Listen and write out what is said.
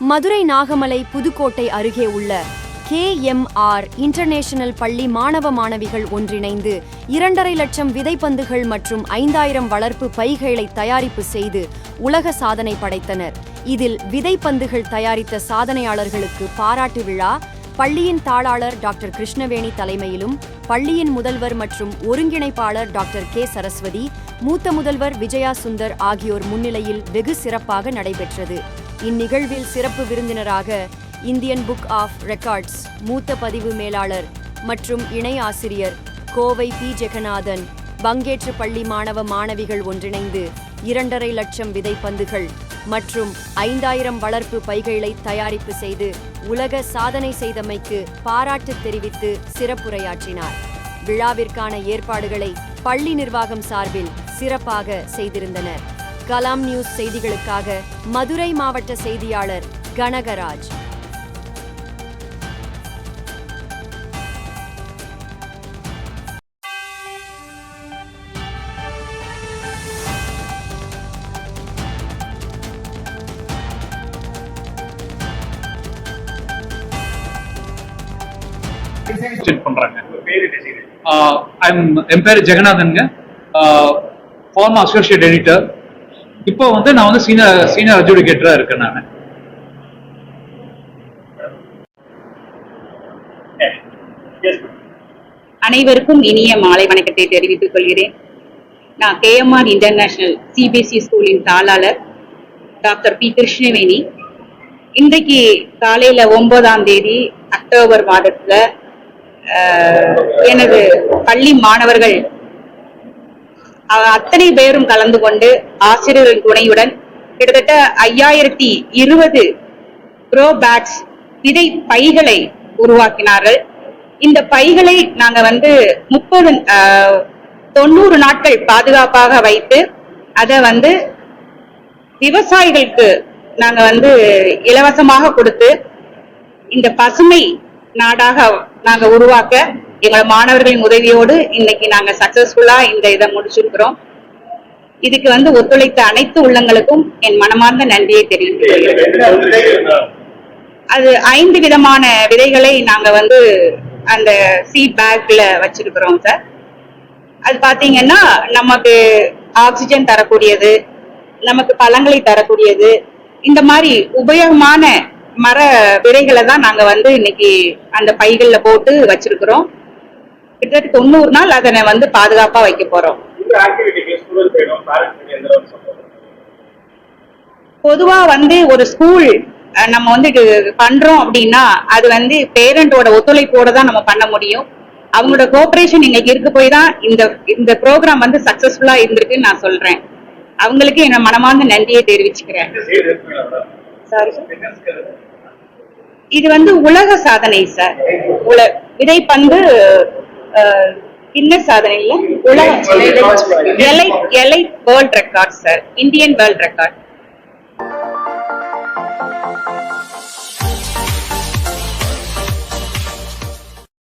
மதுரை நாகமலை புதுக்கோட்டை அருகே உள்ள KMR international பள்ளி மாணவ மாணவிகள் ஒன்றிணைந்து 2.5 லட்சம் விதைப்பந்துகள் மற்றும் 5000 வளர்ப்பு பைகளை தயாரிப்பு செய்து உலக சாதனை படைத்தனர். இதில் விதைப்பந்துகள் தயாரித்த சாதனையாளர்களுக்கு பாராட்டு விழா பள்ளியின் தாளாளர் டாக்டர் கிருஷ்ணவேணி தலைமையிலும், பள்ளியின் முதல்வர் மற்றும் ஒருங்கிணைப்பாளர் டாக்டர் K சரஸ்வதி, மூத்த முதல்வர் விஜயா சுந்தர் ஆகியோர் முன்னிலையில் வெகு சிறப்பாக நடைபெற்றது. இந்நிகழ்வில் சிறப்பு விருந்தினராக இந்தியன் புக் ஆஃப் ரெக்கார்ட்ஸ் மூத்த பதிவு மேலாளர் மற்றும் இணை ஆசிரியர் கோவை P ஜெகநாதன் பங்கேற்று பள்ளி மாணவ மாணவிகள் ஒன்றிணைந்து 2.5 லட்சம் விதைப்பந்துகள் மற்றும் 5000 வளர்ப்பு பைகளை தயாரிப்பு செய்து உலக சாதனை செய்தமைக்கு பாராட்டு தெரிவித்து சிறப்புரையாற்றினார். விழாவிற்கான ஏற்பாடுகளை பள்ளி நிர்வாகம் சார்பில் சிறப்பாக செய்திருந்தனர். கலாம் நியூஸ் செய்திகளுக்காக மதுரை மாவட்ட செய்தியாளர் கனகராஜ். என் பேர் ஜெகநாதனுங்க, ஃபார்மர் அசோசியேட் எடிட்டர். இப்போ நான் சீனியர் அட்ஜுடிகேட்டரா இருக்கேன். நான் அனைவருக்கும் இனிய மாலை வணக்கத்தை தெரிவித்துக் கொள்கிறேன். நான் KMR இன்டர்நேஷனல் CBSE ஸ்கூலின் தாளாளர் டாக்டர் P கிருஷ்ணவேணி. இன்றைக்கு காலையில 9ஆம் தேதி அக்டோபர் மாதத்துல எனது பள்ளி மாணவர்கள் அத்தனை பேரும் கலந்து கொண்டு ஆசிரியர்கள் துணையுடன் கிட்டத்தட்ட 5020 ப்ரோ பேட்ஸ் விதை பைகளை உருவாக்கினார்கள். இந்த பைகளை நாங்க 90 நாட்கள் பாதுகாப்பாக வைத்து அதை விவசாயிகளுக்கு நாங்க இலவசமாக கொடுத்து இந்த பசுமை நாடாக நாங்க உருவாக்க எங்கள் மாணவர்களின் உதவியோடு இன்னைக்கு நாங்க சக்சஸ்ஃபுல்லா இந்த இதை முடிச்சிருக்கிறோம். இதுக்கு ஒத்துழைத்த அனைத்து உள்ளங்களுக்கும் என் மனமார்ந்த நன்றியை தெரிவித்துக் அது 5 விதமான விதைகளை நாங்க அந்த சீட் பேக்ல வச்சிருக்கிறோம் சார். அது பாத்தீங்கன்னா நமக்கு ஆக்சிஜன் தரக்கூடியது, நமக்கு பழங்களை தரக்கூடியது, இந்த மாதிரி உபயோகமான மர விதைகளை தான் நாங்க இன்னைக்கு அந்த பைகள்ல போட்டு வச்சிருக்கிறோம். கிட்டத்தட்ட 90 நாள் அதனை பாதுகாப்பா வைக்க போறோம். பொதுவா ஒரு ஸ்கூல் நம்ம பண்றோம் அப்படின்னா அது பேரண்டோட ஒத்துழைப்போட தான் நம்ம பண்ண முடியும். அவங்களோட கோஆபரேஷன் இன்னைக்கு இருக்க போய் தான் இந்த ப்ரோக்ராம் சக்சஸ்ஃபுல்லா இருந்திருக்குன்னு நான் சொல்றேன். அவங்களுக்கு என்ன மனமார்ந்த நன்றியை தெரிவிச்சுக்கிறேன். இது உலக சாதனை சார். விதைப்பந்து கின்னஸ் சாதனை இல்ல, உலக elite world record sir, Indian world record.